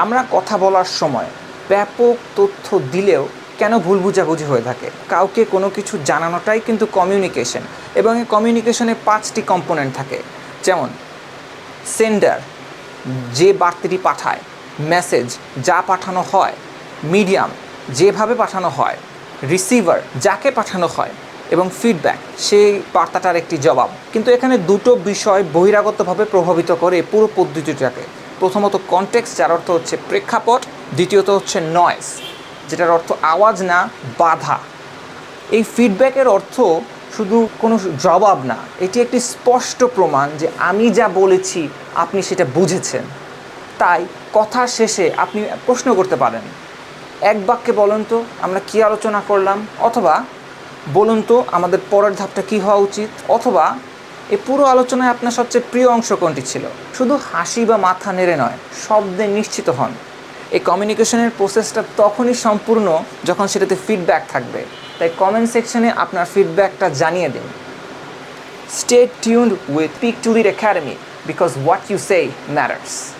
আমরা কথা বলার সময় ব্যাপক তথ্য দিলেও কেন ভুল বোঝাবুঝি হয়ে থাকে? কাউকে কোনো কিছু জানানোটাই কিন্তু কমিউনিকেশন, এবং এই কমিউনিকেশনে 5টি কম্পোনেন্ট থাকে। যেমন সেন্ডার, যে বার্তাটি পাঠায়; মেসেজ, যা পাঠানো হয়; মিডিয়াম, যেভাবে পাঠানো হয়; রিসিভার, যাকে পাঠানো হয়; এবং ফিডব্যাক, সেই বার্তাটার একটি জবাব। কিন্তু এখানে দুটো বিষয় বহিরাগতভাবে প্রভাবিত করে পুরো পদ্ধতিটাকে। প্রথমত কনটেক্সট, যার অর্থ হচ্ছে প্রেক্ষাপট। দ্বিতীয়ত হচ্ছে নয়েজ, যেটার অর্থ আওয়াজ না, বাধা। এই ফিডব্যাকের অর্থ শুধু কোনো জবাব না, এটি একটি স্পষ্ট প্রমাণ যে আমি যা বলেছি আপনি সেটা বুঝেছেন। তাই কথার শেষে আপনি প্রশ্ন করতে পারেন, এক বাক্যে বলুন তো আমরা কী আলোচনা করলাম, অথবা বলুন তো আমাদের পরের ধাপটা কী হওয়া উচিত, অথবা এই পুরো আলোচনায় আপনার সবচেয়ে প্রিয় অংশ কোনটি ছিল। শুধু হাসি বা মাথা নেড়ে নয়, শব্দে নিশ্চিত হন। এই কমিউনিকেশনের প্রসেসটা তখনই সম্পূর্ণ যখন সেটাতে ফিডব্যাক থাকবে। তাই কমেন্ট সেকশনে আপনার ফিডব্যাকটা জানিয়ে দিন। Stay tuned with Peak to Lead Academy, because what you say matters.